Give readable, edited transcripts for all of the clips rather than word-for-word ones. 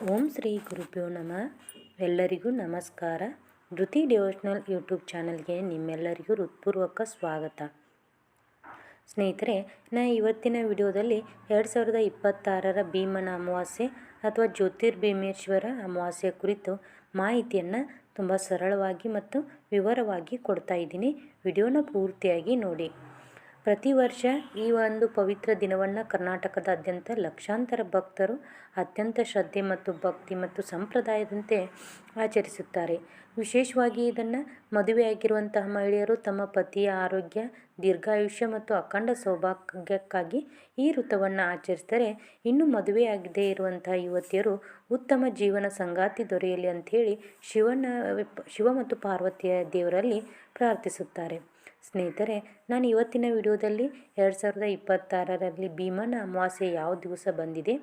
ಓಂ ಶ್ರೀ ಗುರುಭ್ಯೋ ನಮಃ. ಎಲ್ಲರಿಗೂ ನಮಸ್ಕಾರ. ಧೃತಿ ಡಿವೋಷನಲ್ ಯೂಟ್ಯೂಬ್ ಚಾನಲ್ಗೆ ನಿಮ್ಮೆಲ್ಲರಿಗೂ ಹೃತ್ಪೂರ್ವಕ ಸ್ವಾಗತ. ಸ್ನೇಹಿತರೆ, ಇವತ್ತಿನ ವಿಡಿಯೋದಲ್ಲಿ 2026ರ ಭೀಮನ ಅಮಾವಾಸ್ಯೆ ಅಥವಾ ಜ್ಯೋತಿರ್ಭೀಮೇಶ್ವರ ಅಮಾವಾಸ್ಯೆ ಕುರಿತು ಮಾಹಿತಿಯನ್ನು ತುಂಬ ಸರಳವಾಗಿ ಮತ್ತು ವಿವರವಾಗಿ ಕೊಡ್ತಾ ಇದ್ದೀನಿ. ವಿಡಿಯೋನ ಪೂರ್ತಿಯಾಗಿ ನೋಡಿ. ಪ್ರತಿ ವರ್ಷ ಈ ಒಂದು ಪವಿತ್ರ ದಿನವನ್ನು ಕರ್ನಾಟಕದಾದ್ಯಂತ ಲಕ್ಷಾಂತರ ಭಕ್ತರು ಅತ್ಯಂತ ಶ್ರದ್ಧೆ ಮತ್ತು ಭಕ್ತಿ ಮತ್ತು ಸಂಪ್ರದಾಯದಂತೆ ಆಚರಿಸುತ್ತಾರೆ. ವಿಶೇಷವಾಗಿ ಇದನ್ನು ಮದುವೆಯಾಗಿರುವಂತಹ ಮಹಿಳೆಯರು ತಮ್ಮ ಪತಿಯ ಆರೋಗ್ಯ, ದೀರ್ಘಾಯುಷ್ಯ ಮತ್ತು ಅಖಂಡ ಸೌಭಾಗ್ಯಕ್ಕಾಗಿ ಈ ವ್ರತವನ್ನು ಆಚರಿಸಿದರೆ, ಇನ್ನು ಮದುವೆಯಾಗದೇ ಇರುವಂತಹ ಯುವತಿಯರು ಉತ್ತಮ ಜೀವನ ಸಂಗಾತಿ ದೊರೆಯಲಿ ಅಂಥೇಳಿ ಶಿವ ಮತ್ತು ಪಾರ್ವತಿಯ ದೇವರಲ್ಲಿ ಪ್ರಾರ್ಥಿಸುತ್ತಾರೆ. ಸ್ನೇಹಿತರೆ, ನಾನು ಇವತ್ತಿನ ವಿಡಿಯೋದಲ್ಲಿ 2026ರಲ್ಲಿ ಭೀಮನ ಅಮಾವಾಸ್ಯೆ ಯಾವ ದಿವಸ ಬಂದಿದೆ,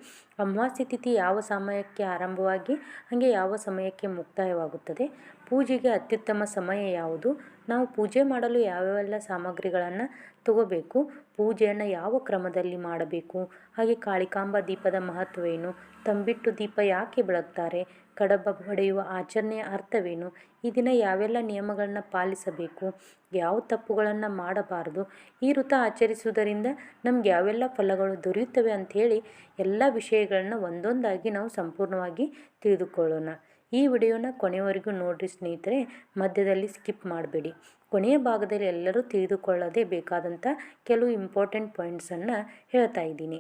ಅಮಾವಾಸ್ಯೆ ತಿಥಿ ಯಾವ ಸಮಯಕ್ಕೆ ಆರಂಭವಾಗಿ ಹಾಗೆ ಯಾವ ಸಮಯಕ್ಕೆ ಮುಕ್ತಾಯವಾಗುತ್ತದೆ, ಪೂಜೆಗೆ ಅತ್ಯುತ್ತಮ ಸಮಯ ಯಾವುದು, ನಾವು ಪೂಜೆ ಮಾಡಲು ಯಾವೆಲ್ಲ ಸಾಮಗ್ರಿಗಳನ್ನು ತಗೋಬೇಕು, ಪೂಜೆಯನ್ನು ಯಾವ ಕ್ರಮದಲ್ಲಿ ಮಾಡಬೇಕು, ಹಾಗೆ ಕಾಳಿಕಾಂಬ ದೀಪದ ಮಹತ್ವವೇನು, ತಂಬಿಟ್ಟು ದೀಪ ಯಾಕೆ ಬೆಳಗ್ತಾರೆ, ಕಡಬ ಹೊಡೆಯುವ ಆಚರಣೆಯ ಅರ್ಥವೇನು, ಈ ದಿನ ಯಾವೆಲ್ಲ ನಿಯಮಗಳನ್ನು ಪಾಲಿಸಬೇಕು, ಯಾವ ತಪ್ಪುಗಳನ್ನು ಮಾಡಬಾರದು, ಈ ವ್ರತ ಆಚರಿಸುವುದರಿಂದ ನಮ್ಗೆ ಯಾವೆಲ್ಲ ಫಲಗಳು ದೊರೆಯುತ್ತವೆ ಅಂಥೇಳಿ ಎಲ್ಲ ವಿಷಯಗಳನ್ನು ಒಂದೊಂದಾಗಿ ನಾವು ಸಂಪೂರ್ಣವಾಗಿ ತಿಳಿದುಕೊಳ್ಳೋಣ. ಈ ವಿಡಿಯೋನ ಕೊನೆಯವರೆಗೂ ನೋಡಿರಿ ಸ್ನೇಹಿತರೆ, ಮಧ್ಯದಲ್ಲಿ ಸ್ಕಿಪ್ ಮಾಡಬೇಡಿ. ಕೊನೆಯ ಭಾಗದಲ್ಲಿ ಎಲ್ಲರೂ ತಿಳಿದುಕೊಳ್ಳದೇ ಬೇಕಾದಂಥ ಕೆಲವು ಇಂಪಾರ್ಟೆಂಟ್ ಪಾಯಿಂಟ್ಸನ್ನು ಹೇಳ್ತಾ ಇದ್ದೀನಿ.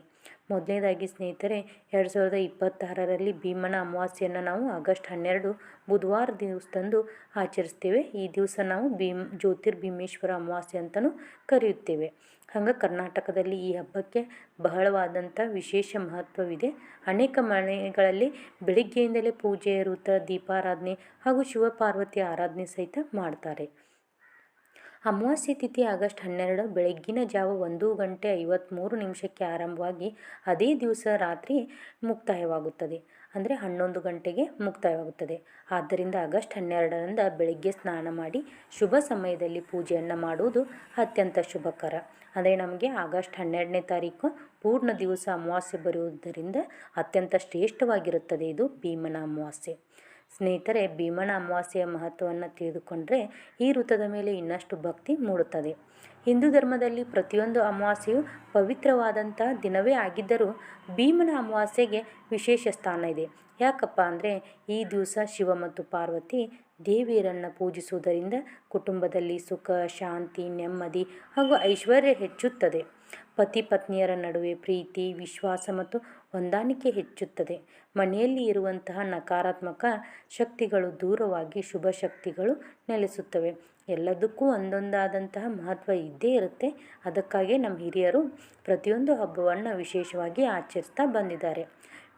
ಮೊದಲನೇದಾಗಿ ಸ್ನೇಹಿತರೆ, 2026ರಲ್ಲಿ ಭೀಮನ ಅಮಾವಾಸ್ಯೆಯನ್ನು ನಾವು ಆಗಸ್ಟ್ 12 ಬುಧವಾರ ದಿವಸದಂದು ಆಚರಿಸ್ತೇವೆ. ಈ ದಿವಸ ನಾವು ಜ್ಯೋತಿರ್ಭೀಮೇಶ್ವರ ಅಮಾವಾಸ್ಯೆ ಅಂತಲೂ ಕರೆಯುತ್ತೇವೆ. ಹಂಗೆ ಕರ್ನಾಟಕದಲ್ಲಿ ಈ ಹಬ್ಬಕ್ಕೆ ಬಹಳವಾದಂಥ ವಿಶೇಷ ಮಹತ್ವವಿದೆ. ಅನೇಕ ಮನೆಗಳಲ್ಲಿ ಬೆಳಿಗ್ಗೆಯಿಂದಲೇ ಪೂಜೆ, ವ್ರತ, ದೀಪಾರಾಧನೆ ಹಾಗೂ ಶಿವಪಾರ್ವತಿಯ ಆರಾಧನೆ ಸಹಿತ ಮಾಡ್ತಾರೆ. ಅಮಾವಾಸ್ಯೆ ತಿಥಿ ಆಗಸ್ಟ್ 12 ಬೆಳಗ್ಗಿನ ಜಾವ 1:53 ಆರಂಭವಾಗಿ ಅದೇ ದಿವಸ ರಾತ್ರಿ ಮುಕ್ತಾಯವಾಗುತ್ತದೆ. ಅಂದರೆ 11 ಗಂಟೆಗೆ ಮುಕ್ತಾಯವಾಗುತ್ತದೆ. ಆದ್ದರಿಂದ ಆಗಸ್ಟ್ 12ರಂದ ಬೆಳಗ್ಗೆ ಸ್ನಾನ ಮಾಡಿ ಶುಭ ಸಮಯದಲ್ಲಿ ಪೂಜೆಯನ್ನು ಮಾಡುವುದು ಅತ್ಯಂತ ಶುಭಕರ. ಅಂದರೆ ನಮಗೆ ಆಗಸ್ಟ್ 12ನೇ ತಾರೀಕು ಪೂರ್ಣ ದಿವಸ ಅಮಾವಾಸ್ಯೆ ಬರುವುದರಿಂದ ಅತ್ಯಂತ ಶ್ರೇಷ್ಠವಾಗಿರುತ್ತದೆ ಇದು ಭೀಮನ ಅಮಾವಾಸ್ಯೆ. ಸ್ನೇಹಿತರೆ, ಭೀಮನ ಅಮಾವಾಸ್ಯೆಯ ಮಹತ್ವವನ್ನು ತಿಳಿದುಕೊಂಡ್ರೆ ಈ ವ್ರತದ ಮೇಲೆ ಇನ್ನಷ್ಟು ಭಕ್ತಿ ಮೂಡುತ್ತದೆ. ಹಿಂದೂ ಧರ್ಮದಲ್ಲಿ ಪ್ರತಿಯೊಂದು ಅಮಾವಾಸ್ಯೆಯು ಪವಿತ್ರವಾದಂಥ ದಿನವೇ ಆಗಿದ್ದರೂ ಭೀಮನ ಅಮಾವಾಸ್ಯೆಗೆ ವಿಶೇಷ ಸ್ಥಾನ ಇದೆ. ಯಾಕಪ್ಪ ಅಂದರೆ ಈ ದಿವಸ ಶಿವ ಮತ್ತು ಪಾರ್ವತಿ ದೇವಿಯರನ್ನು ಪೂಜಿಸುವುದರಿಂದ ಕುಟುಂಬದಲ್ಲಿ ಸುಖ, ಶಾಂತಿ, ನೆಮ್ಮದಿ ಹಾಗೂ ಐಶ್ವರ್ಯ ಹೆಚ್ಚುತ್ತದೆ. ಪತಿ ಪತ್ನಿಯರ ನಡುವೆ ಪ್ರೀತಿ, ವಿಶ್ವಾಸ ಮತ್ತು ಹೊಂದಾಣಿಕೆ ಹೆಚ್ಚುತ್ತದೆ. ಮನೆಯಲ್ಲಿ ಇರುವಂತಹ ನಕಾರಾತ್ಮಕ ಶಕ್ತಿಗಳು ದೂರವಾಗಿ ಶುಭ ಶಕ್ತಿಗಳು ನೆಲೆಸುತ್ತವೆ. ಎಲ್ಲದಕ್ಕೂ ಒಂದೊಂದಾದಂತಹ ಮಹತ್ವ ಇದ್ದೇ ಇರುತ್ತೆ. ಅದಕ್ಕಾಗಿ ನಮ್ಮ ಹಿರಿಯರು ಪ್ರತಿಯೊಂದು ಹಬ್ಬವನ್ನು ವಿಶೇಷವಾಗಿ ಆಚರಿಸ್ತಾ ಬಂದಿದ್ದಾರೆ.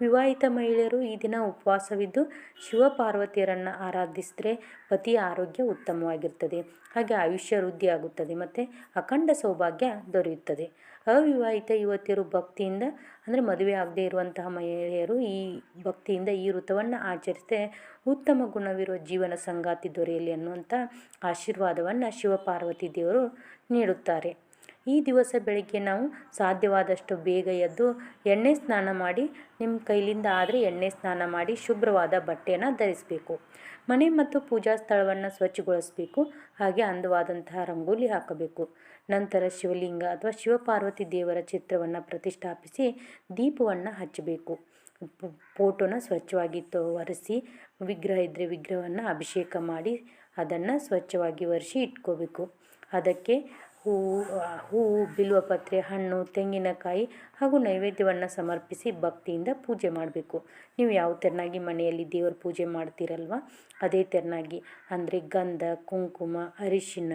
ವಿವಾಹಿತ ಮಹಿಳೆಯರು ಈ ದಿನ ಉಪವಾಸವಿದ್ದು ಶಿವಪಾರ್ವತಿಯರನ್ನು ಆರಾಧಿಸಿದರೆ ಪತಿಯ ಆರೋಗ್ಯ ಉತ್ತಮವಾಗಿರ್ತದೆ, ಹಾಗೆ ಆಯುಷ್ಯ ವೃದ್ಧಿಯಾಗುತ್ತದೆ ಮತ್ತು ಅಖಂಡ ಸೌಭಾಗ್ಯ ದೊರೆಯುತ್ತದೆ. ಅವಿವಾಹಿತ ಯುವತಿಯರು ಭಕ್ತಿಯಿಂದ, ಅಂದರೆ ಮದುವೆ ಆಗದೇ ಇರುವಂತಹ ಮಹಿಳೆಯರು ಈ ಭಕ್ತಿಯಿಂದ ಈ ವ್ರತವನ್ನು ಆಚರಿಸಿದರೆ ಉತ್ತಮ ಗುಣವಿರುವ ಜೀವನ ಸಂಗಾತಿ ದೊರೆಯಲಿ ಅನ್ನುವಂಥ ಆಶೀರ್ವಾದವನ್ನು ಶಿವಪಾರ್ವತಿ ದೇವರು ನೀಡುತ್ತಾರೆ. ಈ ದಿವಸ ಬೆಳಗ್ಗೆ ನಾವು ಸಾಧ್ಯವಾದಷ್ಟು ಬೇಗ ಎದ್ದು ಎಣ್ಣೆ ಸ್ನಾನ ಮಾಡಿ, ನಿಮ್ಮ ಕೈಲಿಂದ ಆದರೆ ಎಣ್ಣೆ ಸ್ನಾನ ಮಾಡಿ ಶುಭ್ರವಾದ ಬಟ್ಟೆಯನ್ನು ಧರಿಸಬೇಕು. ಮನೆ ಮತ್ತು ಪೂಜಾ ಸ್ಥಳವನ್ನು ಸ್ವಚ್ಛಗೊಳಿಸಬೇಕು. ಹಾಗೆ ಅಂದವಾದಂತಹ ರಂಗೋಲಿ ಹಾಕಬೇಕು. ನಂತರ ಶಿವಲಿಂಗ ಅಥವಾ ಶಿವಪಾರ್ವತಿ ದೇವರ ಚಿತ್ರವನ್ನು ಪ್ರತಿಷ್ಠಾಪಿಸಿ ದೀಪವನ್ನು ಹಚ್ಚಬೇಕು. ಫೋಟೋನ ಸ್ವಚ್ಛವಾಗಿ ಒರೆಸಿ, ವಿಗ್ರಹ ಇದ್ದರೆ ವಿಗ್ರಹವನ್ನು ಅಭಿಷೇಕ ಮಾಡಿ ಅದನ್ನು ಸ್ವಚ್ಛವಾಗಿ ಒರೆಸಿ ಇಟ್ಕೋಬೇಕು. ಅದಕ್ಕೆ ಹೂವು, ಬಿಲ್ವಪತ್ರೆ, ಹಣ್ಣು, ತೆಂಗಿನಕಾಯಿ ಹಾಗೂ ನೈವೇದ್ಯವನ್ನು ಸಮರ್ಪಿಸಿ ಭಕ್ತಿಯಿಂದ ಪೂಜೆ ಮಾಡಬೇಕು. ನೀವು ಯಾವ ತೆರನಾಗಿ ಮನೆಯಲ್ಲಿ ದೇವರ ಪೂಜೆ ಮಾಡ್ತೀರಲ್ವ ಅದೇ ತೆರನಾಗಿ, ಅಂದರೆ ಗಂಧ, ಕುಂಕುಮ, ಅರಿಶಿನ,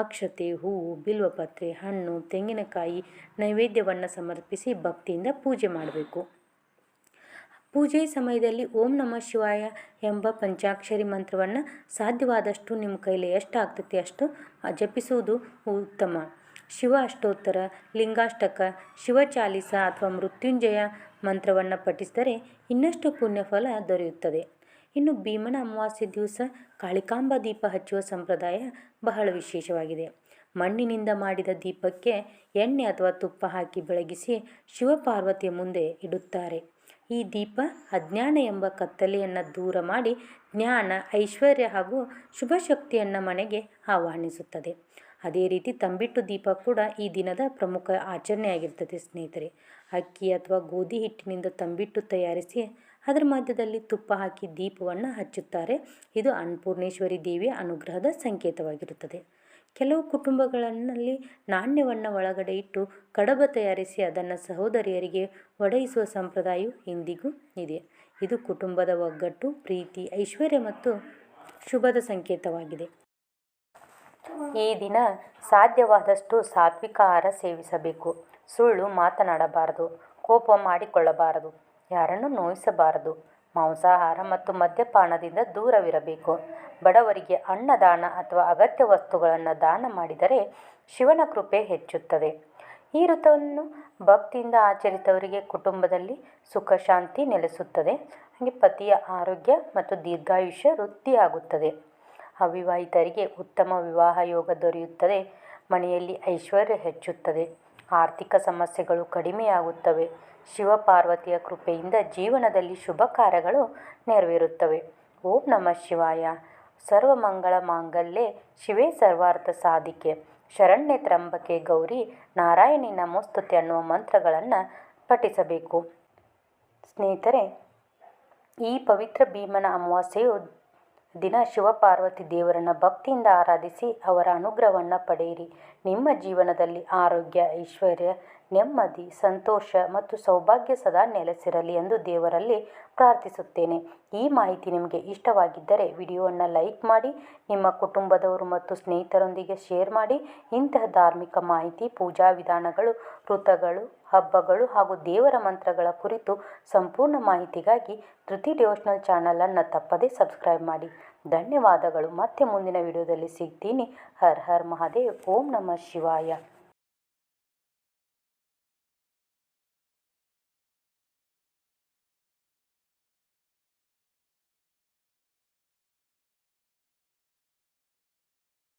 ಅಕ್ಷತೆ, ಹೂವು, ಬಿಲ್ವಪತ್ರೆ, ಹಣ್ಣು, ತೆಂಗಿನಕಾಯಿ ನೈವೇದ್ಯವನ್ನು ಸಮರ್ಪಿಸಿ ಭಕ್ತಿಯಿಂದ ಪೂಜೆ ಮಾಡಬೇಕು. ಪೂಜೆ ಸಮಯದಲ್ಲಿ ಓಂ ನಮಃ ಶಿವಾಯ ಎಂಬ ಪಂಚಾಕ್ಷರಿ ಮಂತ್ರವನ್ನು ಸಾಧ್ಯವಾದಷ್ಟು ನಿಮ್ಮ ಕೈಲಿ ಎಷ್ಟು ಆಗ್ತೈತಿ ಅಷ್ಟು ಜಪಿಸುವುದು ಉತ್ತಮ. ಶಿವ ಅಷ್ಟೋತ್ತರ, ಲಿಂಗಾಷ್ಟಕ, ಶಿವಚಾಲಿಸ ಅಥವಾ ಮೃತ್ಯುಂಜಯ ಮಂತ್ರವನ್ನು ಪಠಿಸಿದರೆ ಇನ್ನಷ್ಟು ಪುಣ್ಯಫಲ ದೊರೆಯುತ್ತದೆ. ಇನ್ನು ಭೀಮನ ಅಮಾವಾಸ್ಯೆ ದಿವಸ ಕಾಳಿಕಾಂಬ ದೀಪ ಹಚ್ಚುವ ಸಂಪ್ರದಾಯ ಬಹಳ ವಿಶೇಷವಾಗಿದೆ. ಮಣ್ಣಿನಿಂದ ಮಾಡಿದ ದೀಪಕ್ಕೆ ಎಣ್ಣೆ ಅಥವಾ ತುಪ್ಪ ಹಾಕಿ ಬೆಳಗಿಸಿ ಶಿವಪಾರ್ವತಿಯ ಮುಂದೆ ಇಡುತ್ತಾರೆ. ಈ ದೀಪ ಅಜ್ಞಾನ ಎಂಬ ಕತ್ತಲೆಯನ್ನು ದೂರ ಮಾಡಿ ಜ್ಞಾನ, ಐಶ್ವರ್ಯ ಹಾಗೂ ಶುಭ ಶಕ್ತಿಯನ್ನು ಮನೆಗೆ ಆಹ್ವಾನಿಸುತ್ತದೆ. ಅದೇ ರೀತಿ ತಂಬಿಟ್ಟು ದೀಪ ಕೂಡ ಈ ದಿನದ ಪ್ರಮುಖ ಆಚರಣೆಯಾಗಿರ್ತದೆ ಸ್ನೇಹಿತರೆ. ಅಕ್ಕಿ ಅಥವಾ ಗೋಧಿ ಹಿಟ್ಟಿನಿಂದ ತಂಬಿಟ್ಟು ತಯಾರಿಸಿ ಅದರ ಮಧ್ಯದಲ್ಲಿ ತುಪ್ಪ ಹಾಕಿ ದೀಪವನ್ನು ಹಚ್ಚುತ್ತಾರೆ. ಇದು ಅನ್ನಪೂರ್ಣೇಶ್ವರಿ ದೇವಿಯ ಅನುಗ್ರಹದ ಸಂಕೇತವಾಗಿರುತ್ತದೆ. ಕೆಲವು ಕುಟುಂಬಗಳಲ್ಲಿ ನಾಣ್ಯವನ್ನು ಒಳಗಡೆ ಇಟ್ಟು ಕಡಬ ತಯಾರಿಸಿ ಅದನ್ನು ಸಹೋದರಿಯರಿಗೆ ಒಡೆಯಿಸುವ ಸಂಪ್ರದಾಯವು ಇಂದಿಗೂ ಇದೆ. ಇದು ಕುಟುಂಬದ ಒಗ್ಗಟ್ಟು, ಪ್ರೀತಿ, ಐಶ್ವರ್ಯ ಮತ್ತು ಶುಭದ ಸಂಕೇತವಾಗಿದೆ. ಈ ದಿನ ಸಾಧ್ಯವಾದಷ್ಟು ಸಾತ್ವಿಕ ಆಹಾರ ಸೇವಿಸಬೇಕು. ಸುಳ್ಳು ಮಾತನಾಡಬಾರದು, ಕೋಪ ಮಾಡಿಕೊಳ್ಳಬಾರದು, ಯಾರನ್ನು ನೋಯಿಸಬಾರದು. ಮಾಂಸಾಹಾರ ಮತ್ತು ಮದ್ಯಪಾನದಿಂದ ದೂರವಿರಬೇಕು. ಬಡವರಿಗೆ ಅನ್ನದಾನ ಅಥವಾ ಅಗತ್ಯ ವಸ್ತುಗಳನ್ನು ದಾನ ಮಾಡಿದರೆ ಶಿವನ ಕೃಪೆ ಹೆಚ್ಚುತ್ತದೆ. ಈ ಋತುವನ್ನು ಭಕ್ತಿಯಿಂದ ಆಚರಿಸಿದವರಿಗೆ ಕುಟುಂಬದಲ್ಲಿ ಸುಖ ಶಾಂತಿ ನೆಲೆಸುತ್ತದೆ. ಹಾಗೆ ಪತಿಯ ಆರೋಗ್ಯ ಮತ್ತು ದೀರ್ಘಾಯುಷ್ಯ ವೃದ್ಧಿಯಾಗುತ್ತದೆ. ಅವಿವಾಹಿತರಿಗೆ ಉತ್ತಮ ವಿವಾಹ ಯೋಗ ದೊರೆಯುತ್ತದೆ. ಮನೆಯಲ್ಲಿ ಐಶ್ವರ್ಯ ಹೆಚ್ಚುತ್ತದೆ. ಆರ್ಥಿಕ ಸಮಸ್ಯೆಗಳು ಕಡಿಮೆಯಾಗುತ್ತವೆ. ಶಿವಪಾರ್ವತಿಯ ಕೃಪೆಯಿಂದ ಜೀವನದಲ್ಲಿ ಶುಭ ಕಾರ್ಯಗಳು ನೆರವೇರುತ್ತವೆ. ಓಂ ನಮಃ ಶಿವಾಯ. ಸರ್ವಮಂಗಳ ಮಾಂಗಲ್ಯೆ ಶಿವೇ ಸರ್ವಾರ್ಥ ಸಾಧಿಕೆ ಶರಣ್ಯೆ ತ್ರ್ಯಂಬಕೆ ಗೌರಿ ನಾರಾಯಣಿ ನಮೋಸ್ತುತೆ ಅನ್ನುವ ಮಂತ್ರಗಳನ್ನು ಪಠಿಸಬೇಕು. ಸ್ನೇಹಿತರೆ, ಈ ಪವಿತ್ರ ಭೀಮನ ಅಮಾವಾಸ್ಯೆಯು ದಿನ ಶಿವಪಾರ್ವತಿ ದೇವರನ್ನು ಭಕ್ತಿಯಿಂದ ಆರಾಧಿಸಿ ಅವರ ಅನುಗ್ರಹವನ್ನು ಪಡೆಯಿರಿ. ನಿಮ್ಮ ಜೀವನದಲ್ಲಿ ಆರೋಗ್ಯ, ಐಶ್ವರ್ಯ, ನೆಮ್ಮದಿ, ಸಂತೋಷ ಮತ್ತು ಸೌಭಾಗ್ಯ ಸದಾ ನೆಲೆಸಿರಲಿ ಎಂದು ದೇವರಲ್ಲಿ ಪ್ರಾರ್ಥಿಸುತ್ತೇನೆ. ಈ ಮಾಹಿತಿ ನಿಮಗೆ ಇಷ್ಟವಾಗಿದ್ದರೆ ವಿಡಿಯೋವನ್ನು ಲೈಕ್ ಮಾಡಿ, ನಿಮ್ಮ ಕುಟುಂಬದವರು ಮತ್ತು ಸ್ನೇಹಿತರೊಂದಿಗೆ ಶೇರ್ ಮಾಡಿ. ಇಂತಹ ಧಾರ್ಮಿಕ ಮಾಹಿತಿ, ಪೂಜಾ ವಿಧಾನಗಳು, ವ್ರತಗಳು, ಹಬ್ಬಗಳು ಹಾಗೂ ದೇವರ ಮಂತ್ರಗಳ ಕುರಿತು ಸಂಪೂರ್ಣ ಮಾಹಿತಿಗಾಗಿ ಧೃತಿ ಡಿವೋಷನಲ್ ಚಾನಲನ್ನು ತಪ್ಪದೇ ಸಬ್ಸ್ಕ್ರೈಬ್ ಮಾಡಿ. ಧನ್ಯವಾದಗಳು. ಮತ್ತೆ ಮುಂದಿನ ವಿಡಿಯೋದಲ್ಲಿ ಸಿಗ್ತೀನಿ. ಹರ್ ಹರ್ ಮಹಾದೇವ್. ಓಂ ನಮಃ ಶಿವಾಯ.